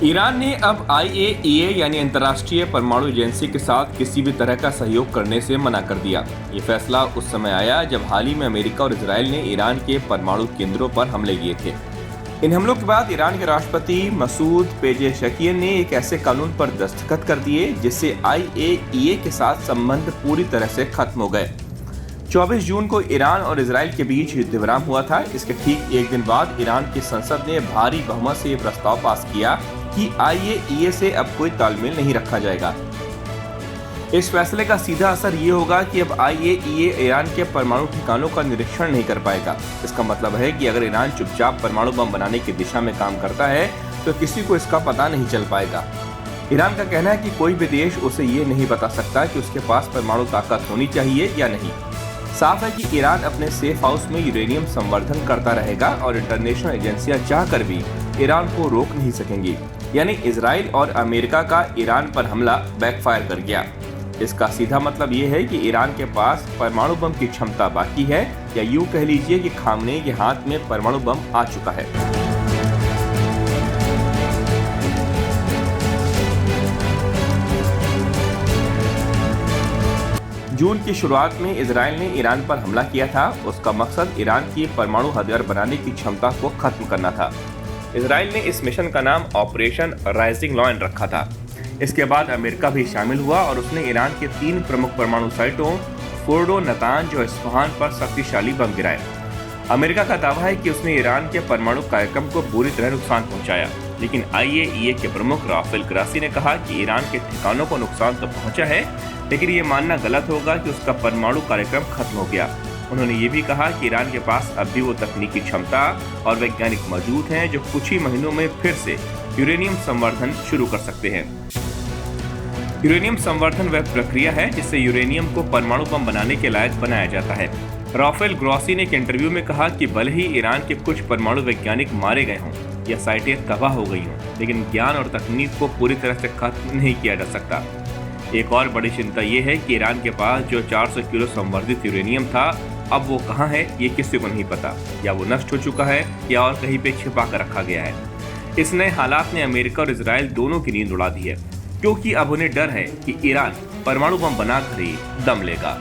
Iran ने अब IAEA यानी अंतर्राष्ट्रीय परमाणु एजेंसी के साथ किसी भी तरह का सहयोग करने से मना कर दिया। ये फैसला उस समय आया जब हाल ही में अमेरिका और इजराइल ने ईरान के परमाणु केंद्रों पर हमले किए थे। इन हमलों के बाद ईरान के राष्ट्रपति मसूद पेजेशकियन ने एक ऐसे कानून पर दस्तखत कर दिए जिससे IAEA के साथ संबंध पूरी तरह से खत्म हो गए। 24 जून को ईरान और इजराइल के बीच युद्ध विराम हुआ था। इसके ठीक एक दिन बाद ईरान की संसद ने भारी बहुमत से ये प्रस्ताव पास किया कि IAEA से अब कोई तालमेल नहीं रखा जाएगा। इस फैसले का सीधा असर ये होगा कि अब IAEA ईरान के परमाणु ठिकानों का निरीक्षण नहीं कर पाएगा। इसका मतलब है कि अगर ईरान चुपचाप परमाणु बम बनाने की दिशा में काम करता है तो किसी को इसका पता नहीं चल पाएगा। ईरान का कहना है कि कोई भी देश उसे ये नहीं बता सकता कि उसके पास परमाणु ताकत होनी चाहिए या नहीं। साफ है कि ईरान अपने सेफ हाउस में यूरेनियम संवर्धन करता रहेगा और इंटरनेशनल एजेंसियां चाहकर भी ईरान को रोक नहीं सकेंगी। यानी इजराइल और अमेरिका का ईरान पर हमला बैकफायर कर गया। इसका सीधा मतलब ये है कि ईरान के पास परमाणु बम की क्षमता बाकी है, या यूं कह लीजिए कि खामनेई के हाथ में परमाणु बम आ चुका है। जून की शुरुआत में इजराइल ने ईरान पर हमला किया था। उसका मकसद ईरान की परमाणु हथियार बनाने की क्षमता को खत्म करना था। इजराइल ने इस मिशन का नाम ऑपरेशन राइजिंग लॉयन रखा था। इसके बाद अमेरिका भी शामिल हुआ और उसने ईरान के 3 प्रमुख परमाणु साइटों फोर्डो, नतांज और इस्फहान पर शक्तिशाली बम गिराए। अमेरिका का दावा है कि उसने ईरान के परमाणु कार्यक्रम को बुरी तरह नुकसान पहुंचाया, लेकिन IAEA के प्रमुख राफेल ग्रासी ने कहा कि ईरान के ठिकानों को नुकसान तो पहुंचा है, लेकिन ये मानना गलत होगा कि उसका परमाणु कार्यक्रम खत्म हो गया। उन्होंने ये भी कहा कि ईरान के पास अब भी वो तकनीकी क्षमता और वैज्ञानिक मौजूद हैं जो कुछ ही महीनों में फिर से यूरेनियम संवर्धन शुरू कर सकते हैं। यूरेनियम संवर्धन वह प्रक्रिया है जिससे यूरेनियम को परमाणु बम बनाने के लायक बनाया जाता है। राफेल ग्रॉसी ने एक इंटरव्यू में कहा कि भले ही ईरान के कुछ परमाणु वैज्ञानिक मारे गए हों या साइटें तबाह हो गई हों, लेकिन ज्ञान और तकनीक को पूरी तरह से खत्म नहीं किया जा सकता। एक और बड़ी चिंता ये है कि ईरान के पास जो 400 किलो संवर्धित यूरेनियम था, अब वो कहाँ है ये किसी को नहीं पता। या वो नष्ट हो चुका है या और कहीं पे छिपा कर रखा गया है। इस नए हालात ने अमेरिका और इजराइल दोनों की नींद उड़ा दी है, क्योंकि अब उन्हें डर है कि ईरान परमाणु बम बनाकर ही दम लेगा।